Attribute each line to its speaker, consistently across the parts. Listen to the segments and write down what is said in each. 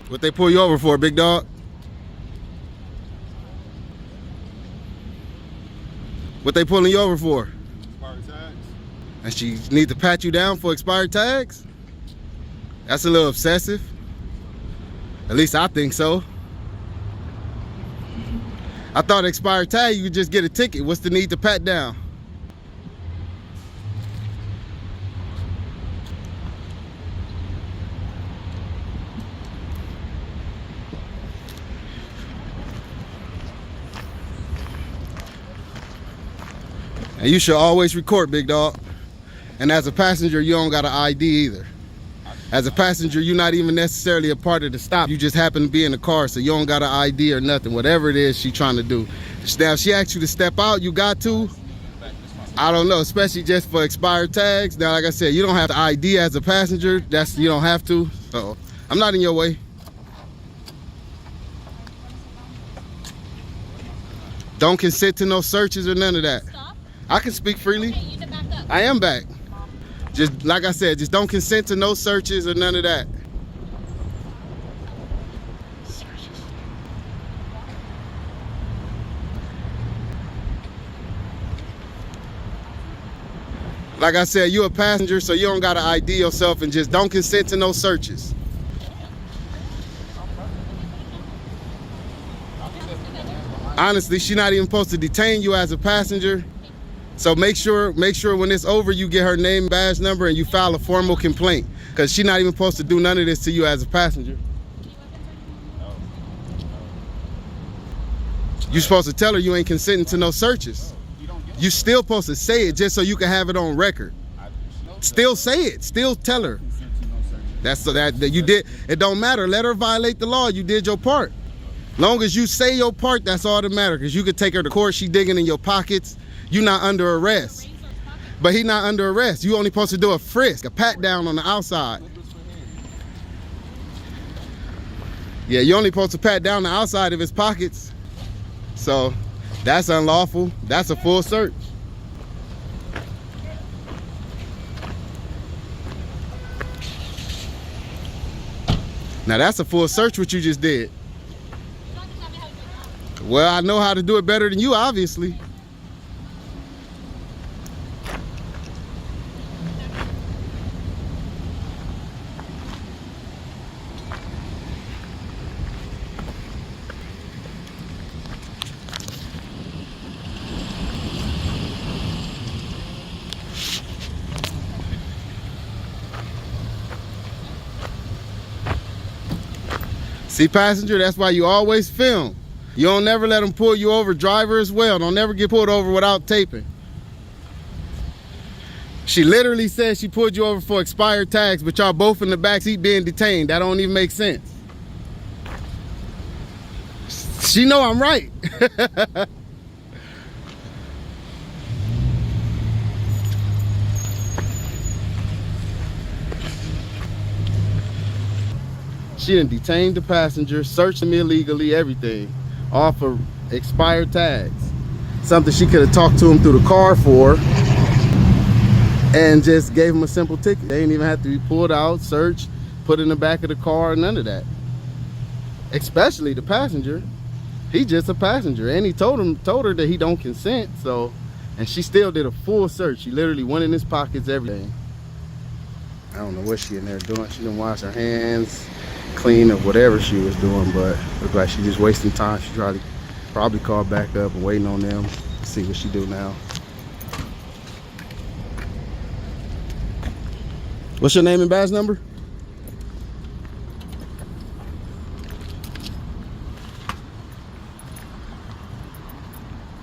Speaker 1: What they pull you over for, big dog? What they pulling you over for?
Speaker 2: Expired tags.
Speaker 1: And she need to pat you down for expired tags? That's a little obsessive. At least I think so. I thought expired tag, you could just get a ticket. What's the need to pat down? And you should always record, big dog. And as a passenger, you don't got an ID either. As a passenger, you're not even necessarily a part of the stop. You just happen to be in the car, so you don't got an ID or nothing. Whatever it is she's trying to do. Now, if she asks you to step out, you got to. I don't know, especially just for expired tags. Now, like I said, you don't have the ID as a passenger. You don't have to. So I'm not in your way. Don't consent to no searches or none of that.
Speaker 3: Stop.
Speaker 1: I can speak freely.
Speaker 3: Okay, you can back up.
Speaker 1: I am back. Just like I said, just don't consent to no searches or none of that. Searches. Like I said, you're a passenger, so you don't gotta ID yourself, and just don't consent to no searches. Honestly, she's not even supposed to detain you as a passenger. So make sure when it's over, you get her name, badge number, and you file a formal complaint. Because she's not even supposed to do none of this to you as a passenger. You're supposed to tell her you ain't consenting to no searches. You still supposed to say it just so you can have it on record. Still say it. Still tell her. That's so that you did. It don't matter. Let her violate the law. You did your part. Long as you say your part, that's all that matters. Because you could take her to court. She digging in your pockets. You're not under arrest. But he not under arrest. You only supposed to do a frisk, a pat down on the outside. Yeah, you only supposed to pat down the outside of his pockets. So that's unlawful. That's a full search. Now that's a full search what you just did. Well, I know how to do it better than you, obviously. See, passenger, that's why you always film. You don't never let them pull you over. Driver as well. Don't never get pulled over without taping. She literally said she pulled you over for expired tags, but y'all both in the backseat being detained. That don't even make sense. She know I'm right. She done detained the passenger, searched him illegally, everything. All for expired tags. Something she could have talked to him through the car for and just gave him a simple ticket. They didn't even have to be pulled out, searched, put in the back of the car, none of that. Especially the passenger. He just a passenger, and he told her that he don't consent, so, and she still did a full search. She literally went in his pockets, everything. I don't know what she in there doing. She didn't wash her hands, clean, or whatever she was doing, but looked like she just wasting time. She probably called back up and waiting on them to see what she do now. What's your name and badge number?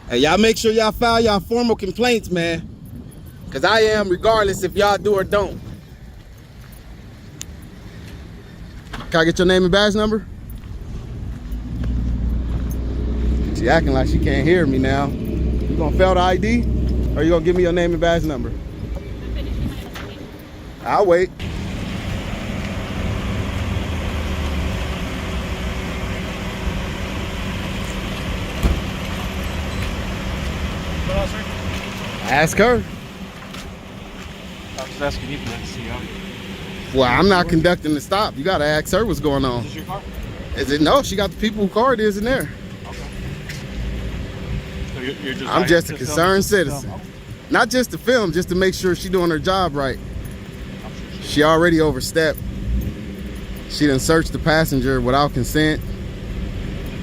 Speaker 1: Hey, y'all make sure y'all file y'all formal complaints, man. Because I am, regardless if y'all do or don't. Can I get your name and badge number? She acting like she can't hear me now. You gonna fail the ID? Or you gonna give me your name and badge number? I'll wait.
Speaker 2: What else, sir?
Speaker 1: Ask her.
Speaker 2: I was asking you for that to see.
Speaker 1: Well, I'm not conducting the stop. You gotta ask her what's going on.
Speaker 2: Is this your car?
Speaker 1: Is it? No, she got the people who car it is in there.
Speaker 2: Okay. So you're just
Speaker 1: I'm just a
Speaker 2: to
Speaker 1: concerned
Speaker 2: film.
Speaker 1: citizen.
Speaker 2: Okay.
Speaker 1: Not just to film, just to make sure she doing her job right.
Speaker 2: I'm sure
Speaker 1: She already overstepped. She done searched the passenger without consent.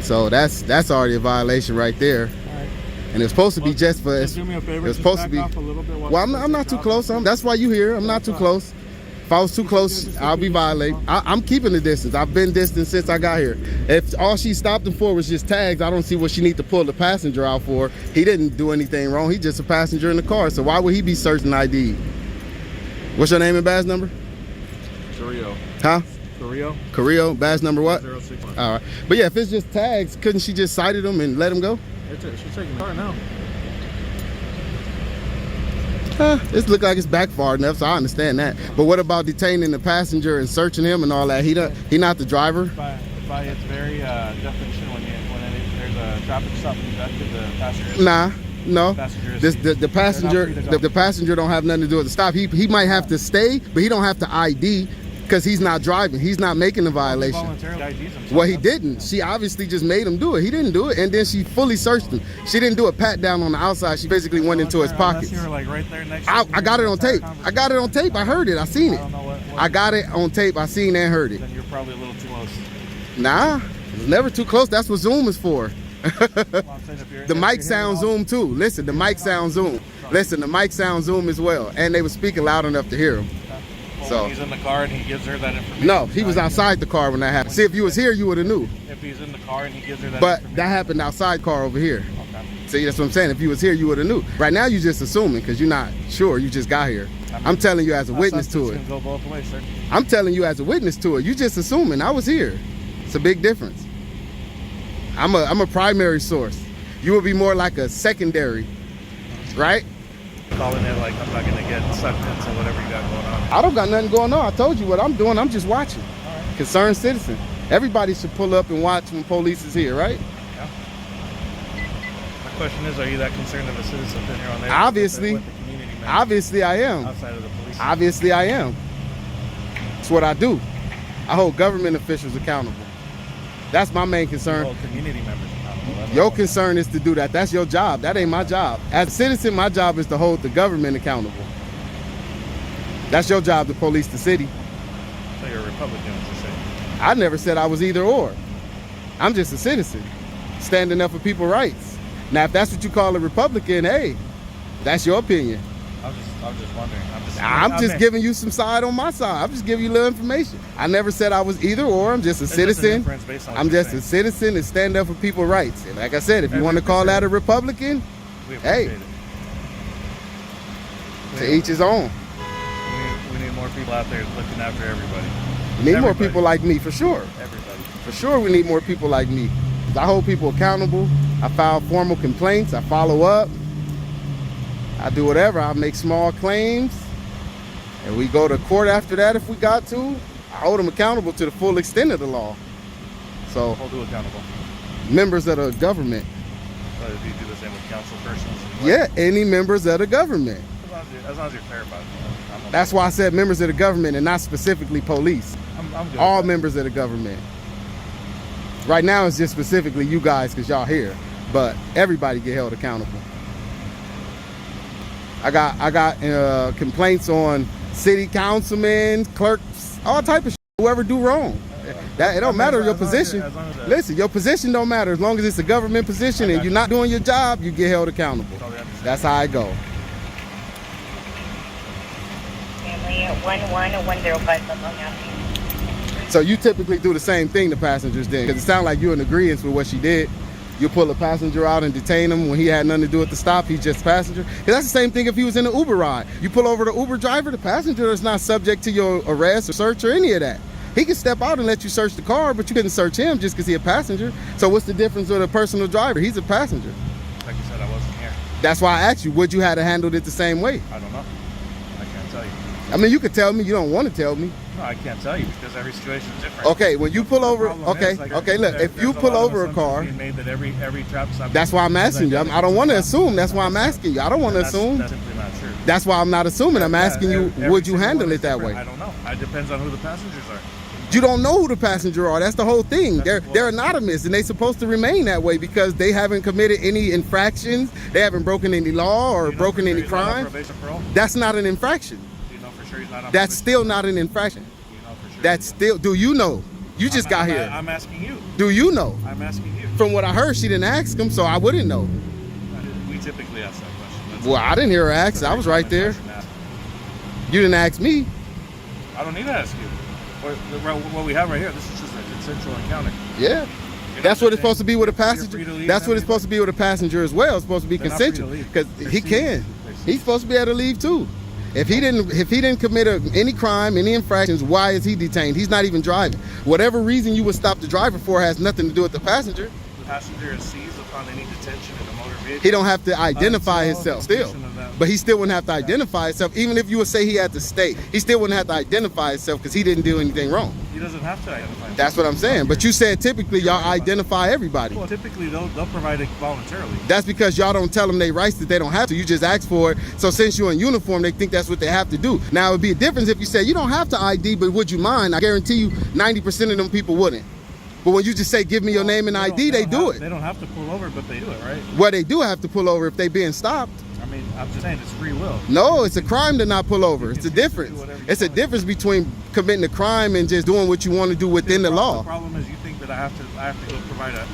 Speaker 1: So that's already a violation right there.
Speaker 2: All right.
Speaker 1: And it's supposed to be just for
Speaker 2: Just do me a favor.
Speaker 1: it's
Speaker 2: Just
Speaker 1: supposed to
Speaker 2: back
Speaker 1: be.
Speaker 2: off a little bit while
Speaker 1: Well,
Speaker 2: she
Speaker 1: I'm not
Speaker 2: takes
Speaker 1: too
Speaker 2: off.
Speaker 1: close. That's why you here. I'm not too close. If I was too close, I'll be violating. I'm keeping the distance. I've been distant since I got here. If all she stopped him for was just tags, I don't see what she need to pull the passenger out for. He didn't do anything wrong. He's just a passenger in the car. So why would he be searching ID? What's your name and badge number?
Speaker 2: Carrillo.
Speaker 1: Huh?
Speaker 2: Carrillo.
Speaker 1: Carrillo, badge number what?
Speaker 2: 061.
Speaker 1: All right. But yeah, if it's just tags, couldn't she just cited him and let him go?
Speaker 2: She's taking the car now.
Speaker 1: It look like it's back far enough, so I understand that. But what about detaining the passenger and searching him and all that? He not the driver.
Speaker 2: By its very definition, when there's a traffic stop conducted, the passenger.
Speaker 1: Nah, no.
Speaker 2: Passenger is-
Speaker 1: The passenger
Speaker 2: They're not free to go.
Speaker 1: the passenger don't have nothing to do with the stop. He might have to stay, but he don't have to ID because he's not driving. He's not making the violation.
Speaker 2: Voluntarily IDs himself.
Speaker 1: Well, he didn't. She obviously just made him do it. He didn't do it, and then she fully searched him. She didn't do a pat down on the outside. She basically went into his
Speaker 2: Unless
Speaker 1: pockets.
Speaker 2: you were like right there next
Speaker 1: I
Speaker 2: to
Speaker 1: got it on
Speaker 2: the entire
Speaker 1: tape. I got it on tape. I heard it. I seen
Speaker 2: I
Speaker 1: it.
Speaker 2: don't know what
Speaker 1: I got it on tape. I seen and heard it.
Speaker 2: Then you're probably a little too close.
Speaker 1: Nah, it's never too close. That's what Zoom is for.
Speaker 2: Well, I'm saying if you're-
Speaker 1: The
Speaker 2: if
Speaker 1: mic
Speaker 2: you're
Speaker 1: sound
Speaker 2: hearing all-
Speaker 1: Zoom too. Listen, the mic sound Zoom. Listen, the mic sound Zoom as well. And they were speaking loud enough to hear him.
Speaker 2: Well,
Speaker 1: So-
Speaker 2: when he's in the car and he gives her that information.
Speaker 1: No, he was outside the car when that happened. See, if you was here, you would have knew.
Speaker 2: If he's in the car and he gives her that
Speaker 1: But
Speaker 2: information.
Speaker 1: that happened outside car over here.
Speaker 2: Okay.
Speaker 1: See, that's what I'm saying. If you was here, you would have knew. Right now, you just assuming because you're not sure. You just got here. I'm telling you as a witness to it.
Speaker 2: Can go both ways, sir.
Speaker 1: I'm telling you as a witness to it. You just assuming I was here. It's a big difference. I'm a primary source. You would be more like a secondary, right?
Speaker 2: Calling it like I'm not gonna get sucked into whatever you got going on.
Speaker 1: I don't got nothing going on. I told you what I'm doing. I'm just watching.
Speaker 2: All right.
Speaker 1: Concerned citizen. Everybody should pull up and watch when police is here, right?
Speaker 2: Yeah. My question is, are you that concerned of a citizen in here on there?
Speaker 1: Obviously.
Speaker 2: With the community members
Speaker 1: Obviously I am.
Speaker 2: outside of the police.
Speaker 1: Obviously I am. It's what I do. I hold government officials accountable. That's my main concern.
Speaker 2: Well, community members accountable. That's
Speaker 1: Your
Speaker 2: all.
Speaker 1: concern is to do that. That's your job. That ain't my job. As a citizen, my job is to hold the government accountable. That's your job to police the city.
Speaker 2: So you're a Republican, as you say.
Speaker 1: I never said I was either or. I'm just a citizen, standing up for people's rights. Now, if that's what you call a Republican, hey, that's your opinion.
Speaker 2: I'm just wondering.
Speaker 1: I'm just giving you some side on my side. I'm just giving you a little information. I never said I was either or. I'm just a citizen. I'm just a citizen and stand up for people's rights. And like I said, if you want to call that a Republican, hey, to each his own.
Speaker 2: We need more people out there looking after everybody.
Speaker 1: We need more
Speaker 2: Everybody.
Speaker 1: people like me, for sure.
Speaker 2: Everybody.
Speaker 1: For sure, we need more people like me. I hold people accountable. I file formal complaints. I follow up. I do whatever. I make small claims. And we go to court after that if we got to. I hold them accountable to the full extent of the law. So,
Speaker 2: Hold you accountable.
Speaker 1: members of the government.
Speaker 2: So do you do the same with council persons?
Speaker 1: Yeah, any members of the government.
Speaker 2: As long as you're fair about it. I'm okay.
Speaker 1: That's why I said members of the government and not specifically police.
Speaker 2: I'm good.
Speaker 1: All
Speaker 2: with that.
Speaker 1: members of the government. Right now it's just specifically you guys because y'all here, but everybody get held accountable. I got complaints on city councilmen, clerks, all type of shit, whoever do wrong. That it don't matter your position. Listen, your position don't matter as long as it's a government position and you're not doing your job, you get held accountable. That's how I go.
Speaker 3: Family 11-105 Long Avenue.
Speaker 1: So you typically do the same thing to passengers then, because it sounds like you're in agreement with what she did. You pull a passenger out and detain him when he had nothing to do with the stop. He's just a passenger. Because that's the same thing if he was in an Uber ride. You pull over the Uber driver, the passenger is not subject to your arrest or search or any of that. He can step out and let you search the car, but you couldn't search him just because he's a passenger. So what's the difference with a personal driver? He's a passenger.
Speaker 2: Like you said, I wasn't here.
Speaker 1: That's why I asked you, would you have handled it the same way?
Speaker 2: I don't know. I can't tell you.
Speaker 1: I mean, you could tell me. You don't want to tell me.
Speaker 2: No, I can't tell you because every situation is different.
Speaker 1: Okay, when you pull over,
Speaker 2: The problem
Speaker 1: okay,
Speaker 2: is, like,
Speaker 1: okay, look, if
Speaker 2: there's
Speaker 1: you pull
Speaker 2: lot of
Speaker 1: over a car,
Speaker 2: assumptions being made that every traffic stop.
Speaker 1: that's why I'm asking you. I don't want to assume. That's why I'm asking you. I don't want to
Speaker 2: That's
Speaker 1: assume.
Speaker 2: That's simply not true.
Speaker 1: That's why I'm not assuming. I'm asking you,
Speaker 2: Every
Speaker 1: would you
Speaker 2: single
Speaker 1: handle
Speaker 2: one
Speaker 1: it
Speaker 2: is
Speaker 1: that
Speaker 2: different.
Speaker 1: way?
Speaker 2: I don't know. It depends on who the passengers are.
Speaker 1: You don't know who the passenger are. That's the whole thing. They're anonymous, and they're supposed to remain that way because they haven't committed any infractions. They haven't broken any law or broken any crime. That's not an infraction.
Speaker 2: Do you know for sure he's not on
Speaker 1: That's still not an infraction.
Speaker 2: Do you know for sure?
Speaker 1: That's still. Do you know? You just got here.
Speaker 2: I'm asking you.
Speaker 1: Do you know?
Speaker 2: I'm asking you.
Speaker 1: From what I heard, she didn't ask him, so I wouldn't know.
Speaker 2: We typically ask that question.
Speaker 1: Well, I didn't hear her ask. I was right there. You didn't ask me.
Speaker 2: I don't need to ask you. What we have right here, this is just a consensual encounter.
Speaker 1: Yeah. That's what it's supposed to be with a passenger. That's what it's supposed to be with a passenger as well. It's supposed to be consensual because he can. He's supposed to be able to leave too. If he didn't commit any crime, any infractions, why is he detained? He's not even driving. Whatever reason you would stop the driver for has nothing to do with the passenger.
Speaker 2: The passenger is seized upon any detention in a motor vehicle.
Speaker 1: He don't have to identify himself still. But he still wouldn't have to identify himself. Even if you would say he had to stay, he still wouldn't have to identify himself because he didn't do anything wrong.
Speaker 2: He doesn't have to identify himself.
Speaker 1: That's what I'm saying. But you said typically y'all identify everybody.
Speaker 2: Well, typically they'll provide it voluntarily.
Speaker 1: That's because y'all don't tell them their rights that they don't have to. You just ask for it. So since you're in uniform, they think that's what they have to do. Now, it would be a difference if you say you don't have to ID, but would you mind? I guarantee you 90% of them people wouldn't. But when you just say, give me your name and ID, they do it.
Speaker 2: They don't have to pull over, but they do it, right?
Speaker 1: Well, they do have to pull over if they being stopped.
Speaker 2: I mean, I'm just saying it's free will.
Speaker 1: No, it's a crime to not pull over. It's a difference. It's a difference between committing a crime and just doing what you want to do within the law.
Speaker 2: The problem is you think that I have to go provide a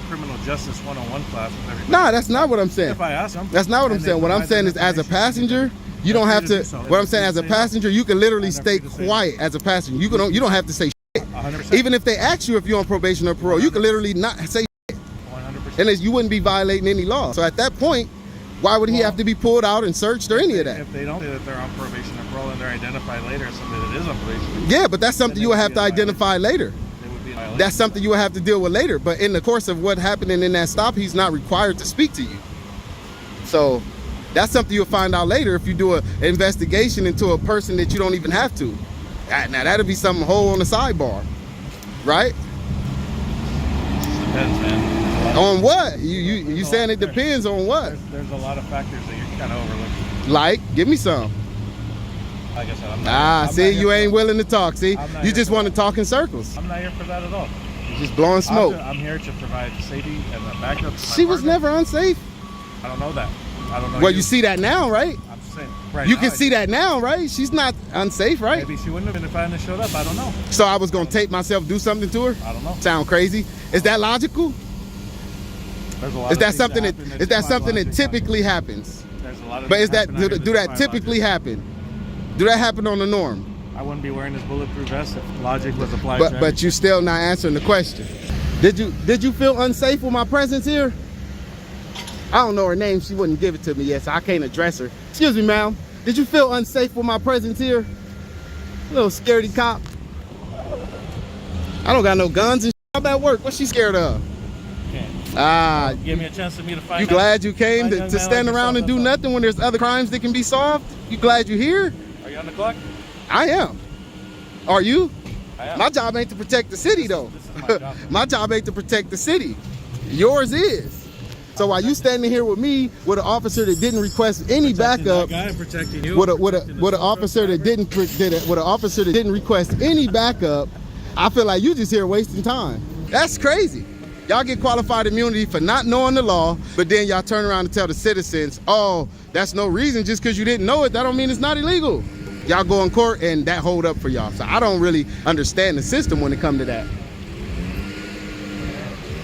Speaker 2: criminal justice 101 class with everybody.
Speaker 1: Nah, that's not what I'm saying.
Speaker 2: If I ask them.
Speaker 1: That's not what I'm saying. What I'm saying is as a passenger, you don't have to, what I'm saying as a passenger, you can literally stay quiet as a passenger. You don't have to say shit.
Speaker 2: 100%.
Speaker 1: Even if they ask you if you're on probation or parole, you can literally not say shit.
Speaker 2: 100%.
Speaker 1: And you wouldn't be violating any law. So at that point, why would he have to be pulled out and searched or any of that?
Speaker 2: If they don't say that they're on probation or parole and they're identified later as somebody that is on probation.
Speaker 1: Yeah, but that's something you would have to identify later.
Speaker 2: They would be a violation.
Speaker 1: That's something you would have to deal with later. But in the course of what happened in that stop, he's not required to speak to you. So that's something you'll find out later if you do an investigation into a person that you don't even have to. Now that'll be something whole on the sidebar, right?
Speaker 2: Depends, man.
Speaker 1: On what? You saying it depends on what?
Speaker 2: There's a lot of factors that you're kind of overlooking.
Speaker 1: Like, give me some.
Speaker 2: Like I said, I'm
Speaker 1: see, you ain't willing to talk. See, you just want to talk in circles.
Speaker 2: I'm not here for that at all.
Speaker 1: You're just blowing smoke.
Speaker 2: I'm here to provide safety and the backup.
Speaker 1: She was never unsafe.
Speaker 2: I don't know that. I don't know.
Speaker 1: Well, you see that now, right?
Speaker 2: I'm just saying. Right
Speaker 1: you
Speaker 2: now,
Speaker 1: can see that now, right? She's not unsafe, right?
Speaker 2: Maybe she wouldn't have been if I hadn't showed up. I don't know.
Speaker 1: So I was gonna tape myself, do something to her?
Speaker 2: I don't know.
Speaker 1: Sound crazy? Is that logical?
Speaker 2: There's a lot
Speaker 1: Is
Speaker 2: of
Speaker 1: that
Speaker 2: things
Speaker 1: something that
Speaker 2: happen
Speaker 1: is that
Speaker 2: that's
Speaker 1: something that
Speaker 2: logic
Speaker 1: typically happens?
Speaker 2: There's a lot of
Speaker 1: But is
Speaker 2: things
Speaker 1: that
Speaker 2: happen out here
Speaker 1: do that
Speaker 2: defy
Speaker 1: typically
Speaker 2: logic.
Speaker 1: happen? Do that happen on the norm?
Speaker 2: I wouldn't be wearing this bulletproof vest if logic was applied. to
Speaker 1: But you still not answering the question. Did you feel unsafe with my presence here? I don't know her name. She wouldn't give it to me yet, so I can't address her. Excuse me, ma'am. Did you feel unsafe with my presence here? Little scaredy cop. I don't got no guns and I'm at work. What's she scared of?
Speaker 2: Give me a chance for me to find
Speaker 1: You
Speaker 2: out.
Speaker 1: glad you came
Speaker 2: Find
Speaker 1: to
Speaker 2: young man
Speaker 1: stand
Speaker 2: like
Speaker 1: around and do
Speaker 2: yourself,
Speaker 1: nothing when there's other crimes that can be solved? You glad you're here?
Speaker 2: Are you on the clock?
Speaker 1: I am. Are you?
Speaker 2: I am.
Speaker 1: My job ain't to protect the city, though.
Speaker 2: This is my job.
Speaker 1: My job ain't to protect the city. Yours is. So while you standing here with me, with an officer that didn't request any backup,
Speaker 2: Protecting you,
Speaker 1: with an officer that didn't request any backup, I feel like you just here wasting time. That's crazy. Y'all get qualified immunity for not knowing the law, but then y'all turn around and tell the citizens, oh, that's no reason. Just because you didn't know it, that don't mean it's not illegal. Y'all go in court and that hold up for y'all. So I don't really understand the system when it comes to that.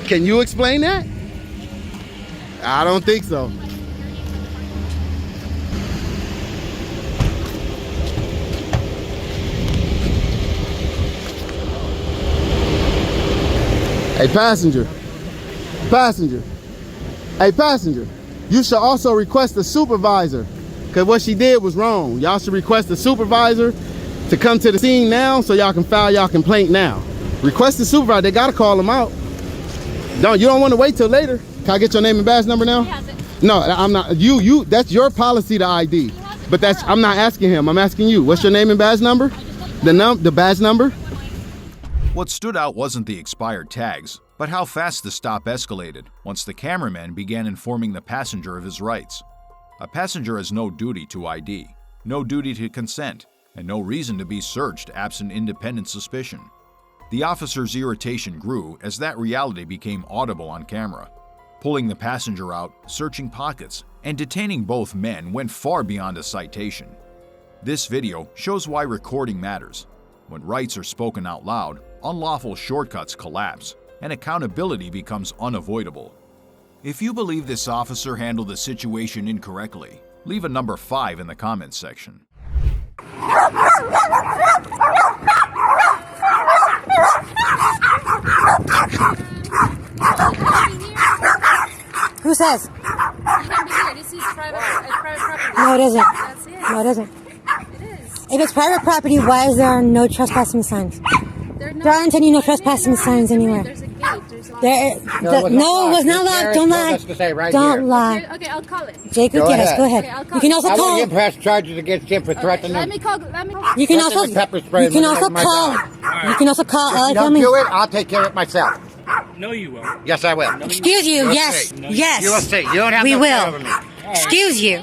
Speaker 1: Can you explain that? I don't think so. Hey, passenger. Passenger. Hey, passenger. You should also request a supervisor, because what she did was wrong. Y'all should request a supervisor to come to the scene now so y'all can file y'all complaint now. Request a supervisor. They got to call them out. You don't want to wait till later. Can I get your name and badge number now?
Speaker 4: He has it.
Speaker 1: No, I'm not. You. That's your policy to ID. But I'm not asking him. I'm asking you. What's your name and badge number? The badge number?
Speaker 5: What stood out wasn't the expired tags, but how fast the stop escalated once the cameraman began informing the passenger of his rights. A passenger has no duty to ID, no duty to consent, and no reason to be searched absent independent suspicion. The officer's irritation grew as that reality became audible on camera. Pulling the passenger out, searching pockets, and detaining both men went far beyond a citation. This video shows why recording matters. When rights are spoken out loud, unlawful shortcuts collapse, and accountability becomes unavoidable. If you believe this officer handled the situation incorrectly, leave a number 5 in the comments section.
Speaker 4: Who says?
Speaker 6: This is private property.
Speaker 4: No, it isn't.
Speaker 6: That's it.
Speaker 4: No, it isn't.
Speaker 6: It is.
Speaker 4: If it's private property, why is there no trespassing signs? There aren't any no trespassing signs anywhere.
Speaker 6: There's a gate. There's a
Speaker 4: No, it was not locked. Don't lie. Don't lie.
Speaker 6: Okay, I'll call it.
Speaker 4: Jacob,
Speaker 7: Go
Speaker 4: yes,
Speaker 7: ahead.
Speaker 4: go ahead.
Speaker 6: Okay, I'll call
Speaker 4: You can
Speaker 6: it.
Speaker 4: also
Speaker 7: I want him
Speaker 4: call.
Speaker 7: press charges against him for threatening.
Speaker 6: Let me call.
Speaker 4: You can also.
Speaker 7: Threatening pepper spray
Speaker 4: You can
Speaker 7: when
Speaker 4: also
Speaker 7: my
Speaker 4: call.
Speaker 7: dog.
Speaker 4: You can also call LA
Speaker 7: Don't
Speaker 4: Family.
Speaker 7: do it. I'll take care of it myself.
Speaker 2: No, you won't.
Speaker 7: Yes, I will.
Speaker 4: Excuse you.
Speaker 7: You'll
Speaker 4: Yes.
Speaker 7: see.
Speaker 4: Yes.
Speaker 7: You will see. You don't have
Speaker 4: We
Speaker 7: no
Speaker 4: will.
Speaker 7: power over me.
Speaker 4: Excuse you.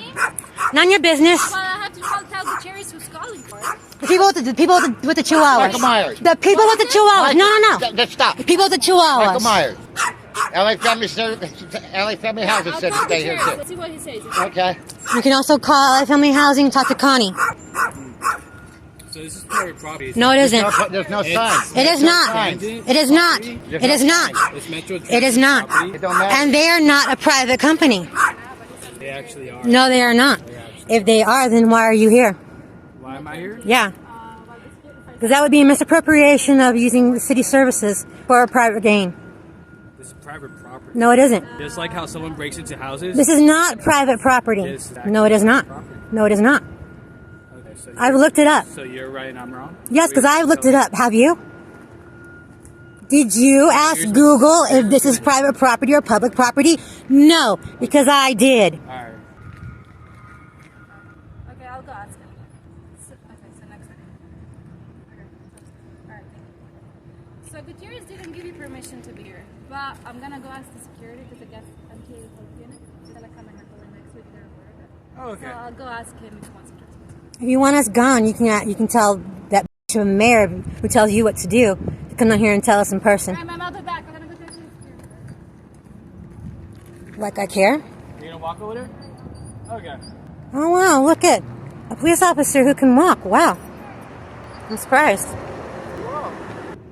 Speaker 4: None of your business.
Speaker 6: Well, I have to tell the cherries who's calling for it.
Speaker 4: The people with the chihuahuas.
Speaker 7: Michael Myers.
Speaker 4: The people with the chihuahuas. No.
Speaker 7: Just stop.
Speaker 4: The people with the
Speaker 7: Michael
Speaker 4: chihuahuas.
Speaker 7: Myers. LA Family Housing
Speaker 6: I'll
Speaker 7: said
Speaker 6: call the
Speaker 7: stay here
Speaker 6: cherries.
Speaker 7: too.
Speaker 6: Let's see what he says.
Speaker 7: Okay.
Speaker 4: You can also call LA Family Housing and talk to Connie.
Speaker 2: So this is private property.
Speaker 4: No, it isn't.
Speaker 7: There's no sign.
Speaker 4: It is not. It is not. It is not.
Speaker 2: It's Metro
Speaker 4: It is not.
Speaker 2: property.
Speaker 7: It don't matter.
Speaker 4: And they are not a private company.
Speaker 2: They actually are.
Speaker 4: No, they are not. If they are, then why are you here?
Speaker 2: Why am I here?
Speaker 4: Yeah. Because that would be a misappropriation of using the city services for a private gain.
Speaker 2: This is private property.
Speaker 4: No, it isn't.
Speaker 2: Just like how someone breaks into houses.
Speaker 4: This is not private property.
Speaker 2: This is
Speaker 4: No, it is not.
Speaker 2: property.
Speaker 4: No, it is not.
Speaker 2: Okay, so
Speaker 4: I've looked it up.
Speaker 2: So you're right and I'm wrong?
Speaker 4: Yes, because I've looked it up. Have you? Did you ask Google if this is private property or public property? No, because I did.
Speaker 2: Alright.
Speaker 6: Okay, I'll go ask him. So next time. Okay. Alright, thank you. So Gutierrez didn't give you permission to be here, but I'm gonna go ask the security because I guess until you unit, they're gonna come and handle it next week. They're aware of it.
Speaker 2: Oh, okay.
Speaker 6: So I'll go ask him if he wants to trespass.
Speaker 4: If you want us gone, you can tell that to a mayor who tells you what to do to come down here and tell us in person.
Speaker 6: Alright, Mom, I'll be back. I'm gonna go to the security.
Speaker 4: Like I care?
Speaker 2: You're gonna walk over there? Okay.
Speaker 4: Oh wow, look at a police officer who can walk. Wow. I'm surprised.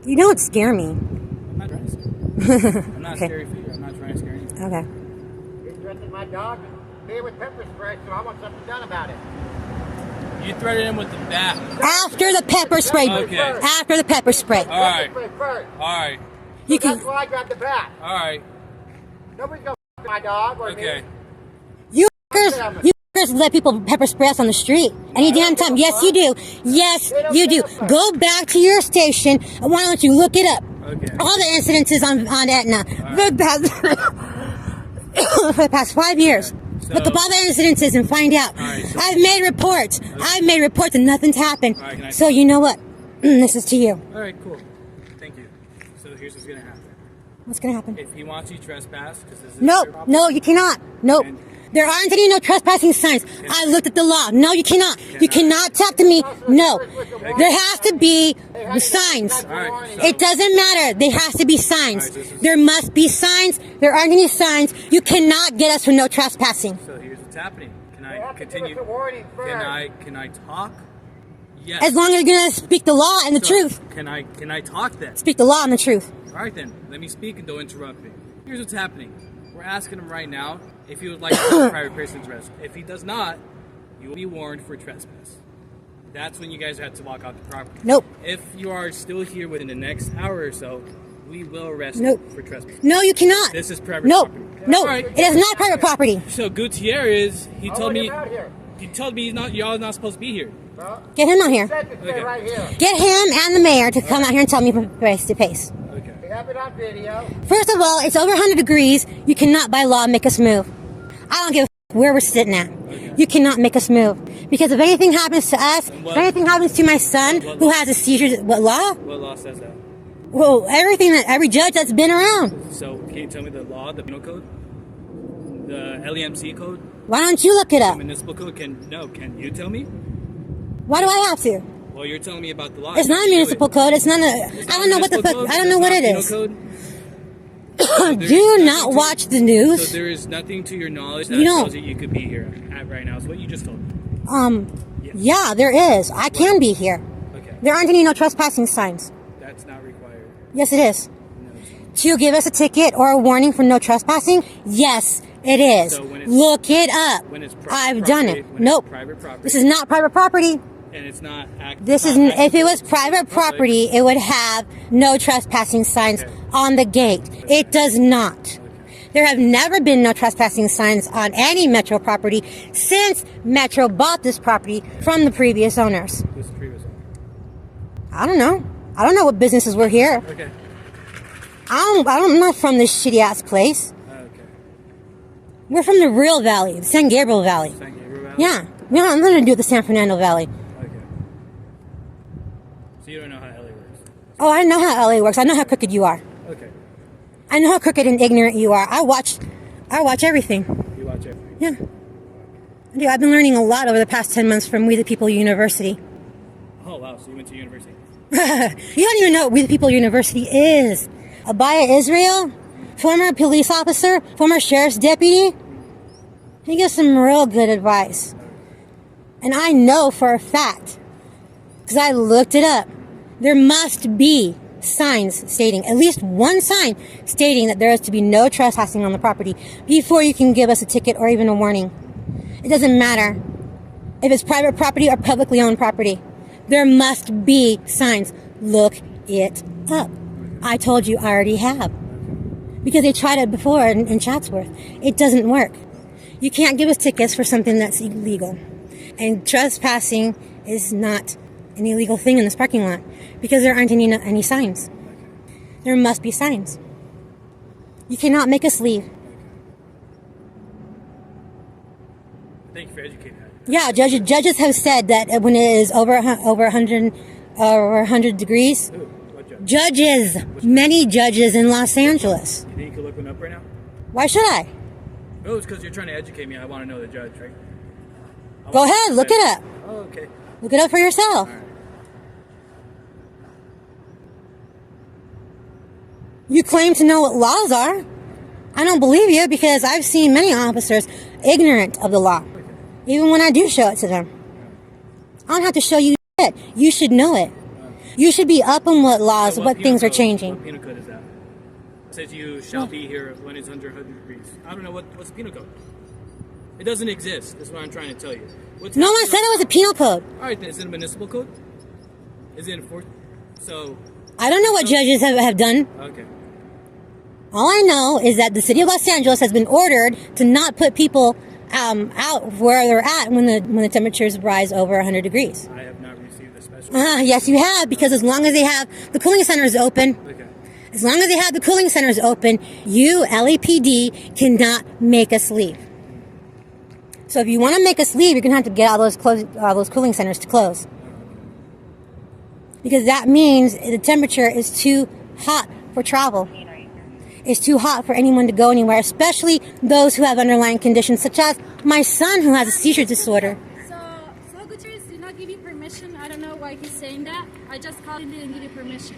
Speaker 4: You don't scare me.
Speaker 2: I'm not trying to scare you. I'm not
Speaker 4: Okay.
Speaker 2: scary for you. I'm not trying to scare you.
Speaker 4: Okay.
Speaker 7: You threatened my dog. Me with pepper spray, so I want something done about it.
Speaker 2: You threatened him with the bat.
Speaker 4: After the pepper spray.
Speaker 2: Okay.
Speaker 4: After the pepper spray.
Speaker 2: Alright.
Speaker 7: Pepper spray first.
Speaker 2: Alright.
Speaker 4: You
Speaker 7: That's
Speaker 4: can.
Speaker 7: why I grabbed the bat.
Speaker 2: Alright.
Speaker 7: Nobody's gonna f my dog or
Speaker 2: Okay.
Speaker 7: me.
Speaker 4: You fuckers let people pepper spray us on the street any damn time. Yes, you do. Yes, you do. Go back to your station. And why don't you look it up?
Speaker 2: Okay.
Speaker 4: All the incidences on Aetna for the past 5 years. Look up all the incidences and find out.
Speaker 2: Alright, so-
Speaker 4: I've made reports. I've made reports and nothing's happened.
Speaker 2: Alright, can I-
Speaker 4: So you know what? This is to you.
Speaker 2: Alright, cool. Thank you. So here's what's gonna happen.
Speaker 4: What's gonna happen?
Speaker 2: If he wants you to trespass, because this is
Speaker 4: No,
Speaker 2: private
Speaker 4: no, you cannot. Nope.
Speaker 2: And-
Speaker 4: There aren't any no trespassing signs. I looked at the law. No, you cannot. You cannot talk to me. No. There has to be signs.
Speaker 2: Alright, so
Speaker 4: It doesn't matter. There has to be signs.
Speaker 2: Alright, this is-
Speaker 4: There must be signs. There aren't any signs. You cannot get us for no trespassing.
Speaker 2: So here's what's happening. Can
Speaker 7: They
Speaker 2: I
Speaker 7: have to give
Speaker 2: continue?
Speaker 7: us a warning first.
Speaker 2: Can I talk? Yes.
Speaker 4: As long as you're gonna speak the law and the
Speaker 2: So,
Speaker 4: truth.
Speaker 2: Can I talk then?
Speaker 4: Speak the law and the truth.
Speaker 2: All right then. Let me speak and don't interrupt me. Here's what's happening. We're asking him right now if he would like to take a private person's risk. If he does not, you will be warned for trespass. That's when you guys have to walk out the property.
Speaker 4: Nope.
Speaker 2: If you are still here within the next hour or so, we will arrest
Speaker 4: Nope.
Speaker 2: you for trespass.
Speaker 4: No, you cannot.
Speaker 2: This is private
Speaker 4: Nope.
Speaker 2: property.
Speaker 4: Nope.
Speaker 2: Alright.
Speaker 4: It is not private property.
Speaker 2: So Gutierrez, he
Speaker 7: I
Speaker 2: told
Speaker 7: want
Speaker 2: me
Speaker 7: him out here.
Speaker 2: y'all not supposed to be here.
Speaker 4: Get him out here.
Speaker 7: Said to stay
Speaker 2: Okay.
Speaker 7: right here.
Speaker 4: Get him and the mayor to come out here and tell me face to face.
Speaker 2: Okay.
Speaker 7: We have it on video.
Speaker 4: First of all, it's over 100 degrees. You cannot, by law, make us move. I don't give a where we're sitting at. You cannot make us move. Because if anything happens to us, if anything happens to my son who has a seizure, what law?
Speaker 2: What law says that?
Speaker 4: Well, every judge that's been around.
Speaker 2: So can you tell me the law, the penal code, the LEMC code,
Speaker 4: Why don't you look it
Speaker 2: the
Speaker 4: up?
Speaker 2: municipal code? Can you tell me?
Speaker 4: Why do I have to?
Speaker 2: Well, you're telling me about the law.
Speaker 4: It's not a municipal code. It's not a. I don't know what the fuck. I don't know what it is. Do you not watch the news?
Speaker 2: So there is nothing to your knowledge that tells you could be here at right now. Is what you just told me.
Speaker 4: Yeah, there is. I can be here.
Speaker 2: Okay.
Speaker 4: There aren't any no trespassing signs.
Speaker 2: That's not required.
Speaker 4: Yes, it is.
Speaker 2: No, it's not.
Speaker 4: To give us a ticket or a warning for no trespassing? Yes, it is.
Speaker 2: So when it's,
Speaker 4: look it up.
Speaker 2: When it's private
Speaker 4: I've
Speaker 2: property,
Speaker 4: done it.
Speaker 2: when
Speaker 4: Nope.
Speaker 2: It's private property.
Speaker 4: This is not private property.
Speaker 2: And it's not.
Speaker 4: This is. If it was private property, it would have no trespassing signs on the gate. It does not. There have never been no trespassing signs on any Metro property since Metro bought this property from the previous owners.
Speaker 2: Who's the previous owner?
Speaker 4: I don't know. I don't know what businesses were here.
Speaker 2: Okay.
Speaker 4: I'm not from this shitty ass place.
Speaker 2: Okay.
Speaker 4: We're from the real valley, the San Gabriel Valley.
Speaker 2: San Gabriel Valley?
Speaker 4: Yeah. We don't have nothing to do with the San Fernando Valley.
Speaker 2: Okay. So you don't know how LA works?
Speaker 4: Oh, I know how LA works. I know how crooked you are.
Speaker 2: Okay.
Speaker 4: I know how crooked and ignorant you are. I watch everything.
Speaker 2: You watch everything?
Speaker 4: Yeah. Dude, I've been learning a lot over the past 10 months from We the People University.
Speaker 2: Oh, wow. So you went to university?
Speaker 4: You don't even know what We the People University is. Abaya Israel, former police officer, former sheriff's deputy. He gives some real good advice. And I know for a fact, because I looked it up, there must be signs stating, at least one sign stating that there is to be no trespassing on the property before you can give us a ticket or even a warning. It doesn't matter if it's private property or publicly owned property. There must be signs. Look it up. I told you I already have. Because they tried it before in Chatsworth. It doesn't work. You can't give us tickets for something that's illegal. And trespassing is not an illegal thing in this parking lot because there aren't any signs. There must be signs. You cannot make us leave.
Speaker 2: Thank you for educating me.
Speaker 4: Yeah, judges have said that when it is over 100 degrees.
Speaker 2: Ooh, what judge?
Speaker 4: Judges, many judges in Los Angeles.
Speaker 2: You think you could look one up right now?
Speaker 4: Why should I?
Speaker 2: Oh, it's because you're trying to educate me. I want to know the judge, right?
Speaker 4: Go ahead, look it up.
Speaker 2: Oh, okay.
Speaker 4: Look it up for yourself.
Speaker 2: All right.
Speaker 4: You claim to know what laws are. I don't believe you because I've seen many officers ignorant of the law, even when I do show it to them. I don't have to show you it. You should know it. You should be up on what laws,
Speaker 2: So
Speaker 4: what things are
Speaker 2: What
Speaker 4: changing.
Speaker 2: penal code is that? It says you shall be here when it's under 100 degrees. I don't know what's the penal code. It doesn't exist. That's what I'm trying to tell you.
Speaker 4: No one said it was a penal code.
Speaker 2: All right, then is it a municipal code? Is it enforced? So.
Speaker 4: I don't know what judges have done.
Speaker 2: Okay.
Speaker 4: All I know is that the city of Los Angeles has been ordered to not put people out where they're at when the temperatures rise over 100 degrees.
Speaker 2: I have not received a special.
Speaker 4: Yes, you have, because as long as they have the cooling centers open,
Speaker 2: Okay.
Speaker 4: as long as they have the cooling centers open, you, LAPD, cannot make us leave. So if you want to make us leave, you're going to have to get all those cooling centers to close. Because that means the temperature is too hot for travel. It's too hot for anyone to go anywhere, especially those who have underlying conditions, such as my son who has a seizure disorder.
Speaker 6: So Gutierrez did not give you permission. I don't know why he's saying that. I just called and didn't give you permission.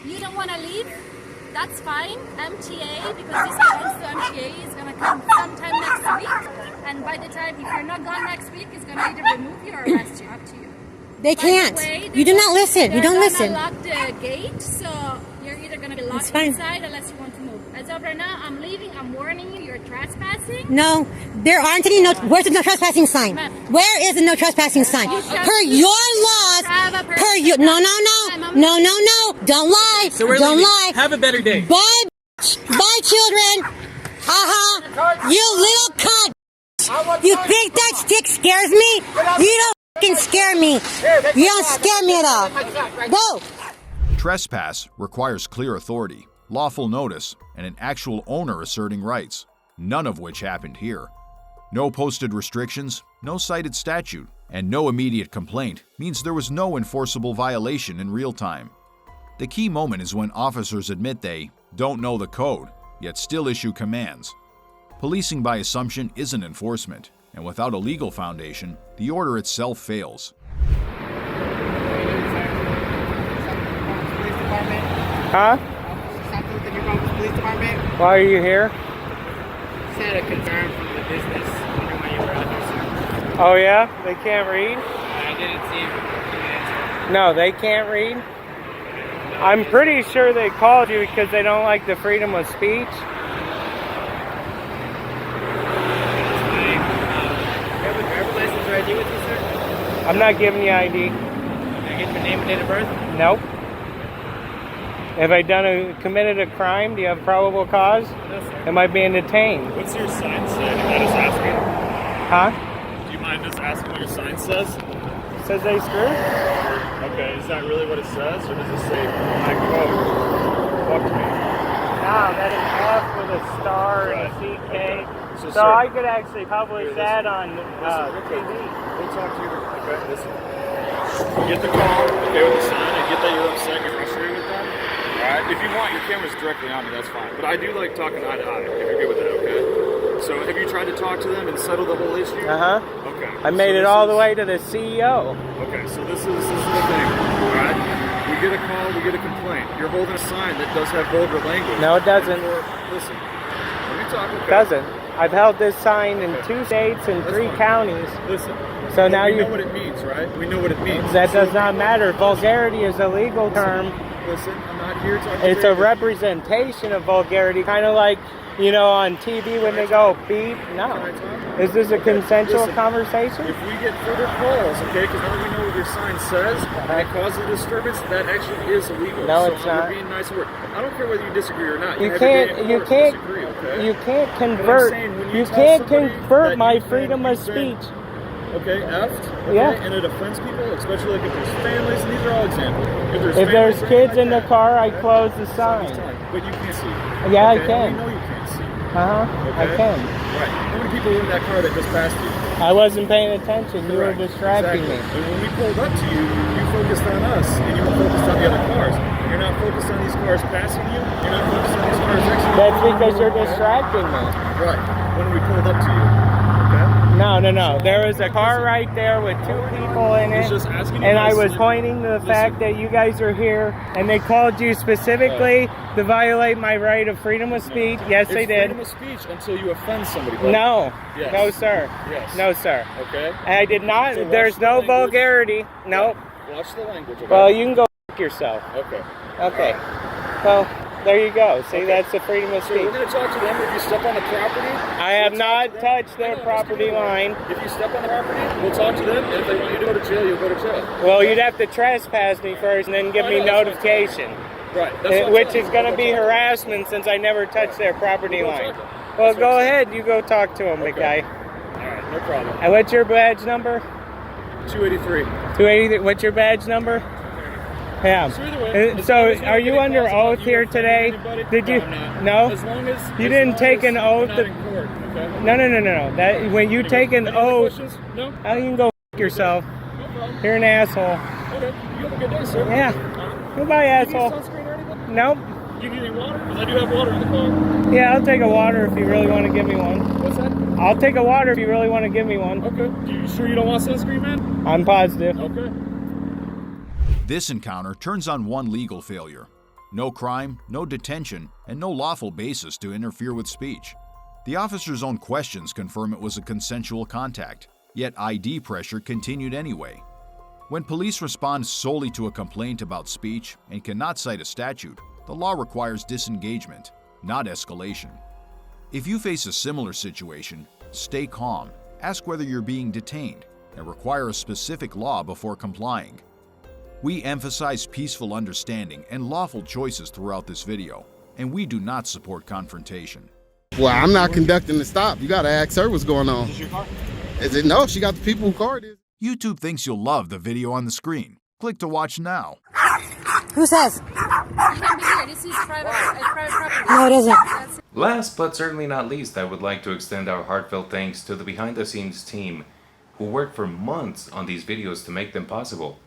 Speaker 6: You don't want to leave? That's fine. MTA, because this belongs to MTA, is going to come sometime next week. And by the time, if you're not gone next week, it's going to either remove you or arrest you. Up to you.
Speaker 4: They can't.
Speaker 6: By the way,
Speaker 4: You do not listen. You don't listen.
Speaker 6: They're going to lock the gate, so you're either going to be locked inside unless you want to move. As of right now, I'm leaving. I'm warning you. You're trespassing.
Speaker 4: No, there aren't any where's the no trespassing sign? Where is the no trespassing sign? Per your laws, no, don't lie.
Speaker 2: So we're
Speaker 4: Don't
Speaker 2: leaving.
Speaker 4: lie.
Speaker 2: Have a better day.
Speaker 4: Bye, bye, children. You little cunt. You think that stick scares me? You don't fucking scare me. You don't scare me at all. Go.
Speaker 5: Trespass requires clear authority, lawful notice, and an actual owner asserting rights, none of which happened here. No posted restrictions, no cited statute, and no immediate complaint means there was no enforceable violation in real time. The key moment is when officers admit they don't know the code, yet still issue commands. Policing by assumption isn't enforcement, and without a legal foundation, the order itself fails.
Speaker 7: Department?
Speaker 8: Huh?
Speaker 7: Officer South Lieutenant, you're going to the police department?
Speaker 8: Why are you here?
Speaker 7: Just had a concern from the business. Wondering why you were out here, sir.
Speaker 8: Oh yeah? They can't read?
Speaker 7: I didn't see you.
Speaker 8: No, they can't read? I'm pretty sure they called you because they don't like the freedom of speech.
Speaker 7: ID with you, sir?
Speaker 8: I'm not giving you ID.
Speaker 7: Can I get your name and date of birth?
Speaker 8: Nope. Have I committed a crime? Do you have probable cause?
Speaker 9: No, sir.
Speaker 8: Am I being detained?
Speaker 9: What's your sign say? Am I just asking?
Speaker 8: Huh?
Speaker 9: Do you mind just asking what your sign says?
Speaker 8: It says they screw?
Speaker 9: Okay, is that really what it says? Or does it say, I quote, fuck me?
Speaker 8: No, that is F with a star and a
Speaker 9: Right.
Speaker 8: CK.
Speaker 9: Okay. So,
Speaker 8: So
Speaker 9: sir,
Speaker 8: I could actually publish
Speaker 9: Here,
Speaker 8: that
Speaker 9: listen.
Speaker 8: on
Speaker 9: Listen,
Speaker 8: TV.
Speaker 9: we'll talk to you. Okay, listen. You get the call, okay, with the sign. I get that you're upset, you're frustrated with them. Alright, if you want, your camera's directly on me, that's fine. But I do like talking eye to eye, if you're good with that, okay? So have you tried to talk to them and settle the whole issue?
Speaker 8: Uh-huh.
Speaker 9: Okay.
Speaker 8: I made
Speaker 9: So
Speaker 8: it
Speaker 9: this
Speaker 8: all the
Speaker 9: is-
Speaker 8: way to the CEO.
Speaker 9: Okay, so this is the thing, alright? We get a call, we get a complaint. You're holding a sign that does have vulgar language.
Speaker 8: No, it doesn't.
Speaker 9: Listen, let me talk, okay?
Speaker 8: Doesn't. I've held this sign in 2 states and
Speaker 9: That's
Speaker 8: 3
Speaker 9: fine.
Speaker 8: counties.
Speaker 9: Listen.
Speaker 8: So
Speaker 9: Well,
Speaker 8: now
Speaker 9: we
Speaker 8: you-
Speaker 9: know what it means, right? We know what it means.
Speaker 8: That
Speaker 9: So-
Speaker 8: does not matter. Vulgarity is a legal term.
Speaker 9: Listen, I'm not here to...
Speaker 8: It's a representation of vulgarity, kind of like, you know, on TV when they go beep. No. Is this a consensual
Speaker 9: Listen,
Speaker 8: conversation?
Speaker 9: If we get further calls, okay, because now that we know what your sign says, and it causes a disturbance, that actually is illegal.
Speaker 8: No,
Speaker 9: so
Speaker 8: it's
Speaker 9: I'm
Speaker 8: not.
Speaker 9: being nice at work. I don't care whether you disagree or not.
Speaker 8: You
Speaker 9: have your day in
Speaker 8: can't. You
Speaker 9: court to
Speaker 8: can't.
Speaker 9: disagree, okay?
Speaker 8: You can't
Speaker 9: But I'm
Speaker 8: convert.
Speaker 9: saying when
Speaker 8: You
Speaker 9: tell
Speaker 8: can't
Speaker 9: somebody
Speaker 8: convert
Speaker 9: that
Speaker 8: my
Speaker 9: you've been-
Speaker 8: freedom of
Speaker 9: you've been,
Speaker 8: speech.
Speaker 9: Okay, effed. Okay,
Speaker 8: Yeah.
Speaker 9: And it offends people, especially like if there's families, and these are all examples. If there's,
Speaker 8: If there's
Speaker 9: families or
Speaker 8: kids
Speaker 9: anything
Speaker 8: in the
Speaker 9: like that,
Speaker 8: car, I
Speaker 9: okay?
Speaker 8: close the
Speaker 9: So I'm
Speaker 8: sign.
Speaker 9: just telling you, but you can't see.
Speaker 8: Yeah, I
Speaker 9: okay?
Speaker 8: can.
Speaker 9: We know you can't see.
Speaker 8: I
Speaker 9: Okay?
Speaker 8: can.
Speaker 9: Right. How many people were in that car that just passed you?
Speaker 8: I wasn't paying attention. You were
Speaker 9: Correct.
Speaker 8: distracting
Speaker 9: Exactly.
Speaker 8: me.
Speaker 9: And when we pulled up to you, you focused on us, and you were focused on the other cars. You're not focused on these cars passing you. You're not focused on these cars exiting.
Speaker 8: That's because you're
Speaker 9: Okay?
Speaker 8: distracting me.
Speaker 9: Right. When we pulled up to you. Okay?
Speaker 8: No, no, no. There was a car right there with 2 people in
Speaker 9: He's
Speaker 8: it.
Speaker 9: just asking you
Speaker 8: And I was
Speaker 9: nicely.
Speaker 8: pointing to the fact that you guys are here and they called you specifically to violate my right of freedom of speech. Yes, they
Speaker 9: It's
Speaker 8: did.
Speaker 9: freedom of speech until you offend somebody. buddy.
Speaker 8: No.
Speaker 9: Yes.
Speaker 8: No, sir.
Speaker 9: Yes.
Speaker 8: No, sir.
Speaker 9: Okay?
Speaker 8: I did not.
Speaker 9: So watch
Speaker 8: There's
Speaker 9: the
Speaker 8: no
Speaker 9: language.
Speaker 8: vulgarity. Nope.
Speaker 9: Watch the language. Okay?
Speaker 8: Well, you can go f yourself.
Speaker 9: Okay.
Speaker 8: Okay. Well, there you go. See, that's the freedom of
Speaker 9: So we're
Speaker 8: speech.
Speaker 9: going to talk to them if you step on the property.
Speaker 8: I have
Speaker 9: we'll talk to
Speaker 8: not
Speaker 9: them.
Speaker 8: touched
Speaker 9: I
Speaker 8: their
Speaker 9: know,
Speaker 8: property line.
Speaker 9: If you step on the property, we'll talk to them, and if they want you to go to jail, you'll go to jail.
Speaker 8: Well, you'd have to trespass me first and then give
Speaker 9: I
Speaker 8: me
Speaker 9: know, that's what I'm
Speaker 8: notification.
Speaker 9: Right. That's what I'm
Speaker 8: Which
Speaker 9: telling
Speaker 8: is
Speaker 9: you.
Speaker 8: going to
Speaker 9: We'll
Speaker 8: be
Speaker 9: talk to them.
Speaker 8: harassment since I never touched their property
Speaker 9: We'll
Speaker 8: line.
Speaker 9: talk to them.
Speaker 8: Well,
Speaker 9: That's what
Speaker 8: go
Speaker 9: I'm saying.
Speaker 8: ahead. You go talk to him, big
Speaker 9: Okay.
Speaker 8: guy.
Speaker 9: All right, no problem.
Speaker 8: And what's your badge number?
Speaker 9: 283.
Speaker 8: 280. What's your badge number? Yeah.
Speaker 9: So either way,
Speaker 8: And
Speaker 9: as
Speaker 8: so,
Speaker 9: long as we
Speaker 8: are
Speaker 9: don't
Speaker 8: you
Speaker 9: get
Speaker 8: under
Speaker 9: calls about
Speaker 8: oath
Speaker 9: you
Speaker 8: here
Speaker 9: offending
Speaker 8: today?
Speaker 9: anybody,
Speaker 8: Did you?
Speaker 9: No, I'm not.
Speaker 8: No?
Speaker 9: As long as
Speaker 8: You
Speaker 9: as
Speaker 8: didn't
Speaker 9: long
Speaker 8: take
Speaker 9: as
Speaker 8: an
Speaker 9: you're
Speaker 8: oath
Speaker 9: not
Speaker 8: to-
Speaker 9: in court, okay?
Speaker 8: No. That when you take an
Speaker 9: Any other
Speaker 8: oath,
Speaker 9: questions? No.
Speaker 8: you can go f yourself.
Speaker 9: No problem.
Speaker 8: You're an asshole.
Speaker 9: Okay. You have a good day, sir.
Speaker 8: Yeah. Goodbye,
Speaker 9: You need
Speaker 8: asshole.
Speaker 9: sunscreen or anything?
Speaker 8: Nope.
Speaker 9: You need any water? Because I do have water in the car.
Speaker 8: Yeah, I'll take a water if you really want to give me one.
Speaker 9: What's that?
Speaker 8: I'll take a water if you really want to give me one.
Speaker 9: Okay. You sure you don't want sunscreen, man?
Speaker 8: I'm positive.
Speaker 9: Okay.
Speaker 5: This encounter turns on one legal failure: no crime, no detention, and no lawful basis to interfere with speech. The officer's own questions confirm it was a consensual contact, yet ID pressure continued anyway. When police respond solely to a complaint about speech and cannot cite a statute, the law requires disengagement, not escalation. If you face a similar situation, stay calm, ask whether you're being detained, and require a specific law before complying. We emphasize peaceful understanding and lawful choices throughout this video, and we do not support confrontation.
Speaker 1: Well, I'm not conducting the stop. You gotta ask her what's going on.
Speaker 9: Is this your car?
Speaker 1: Is it? No, she got the people who car it is.
Speaker 5: YouTube thinks you'll love the video on the screen. Click to watch now.
Speaker 4: Who says?
Speaker 6: You can't be here. This is private property.
Speaker 4: No, it isn't.
Speaker 6: That's
Speaker 10: Last but certainly not least, I would like to extend our heartfelt thanks to the behind-the-scenes team who worked for months on these videos to make them possible.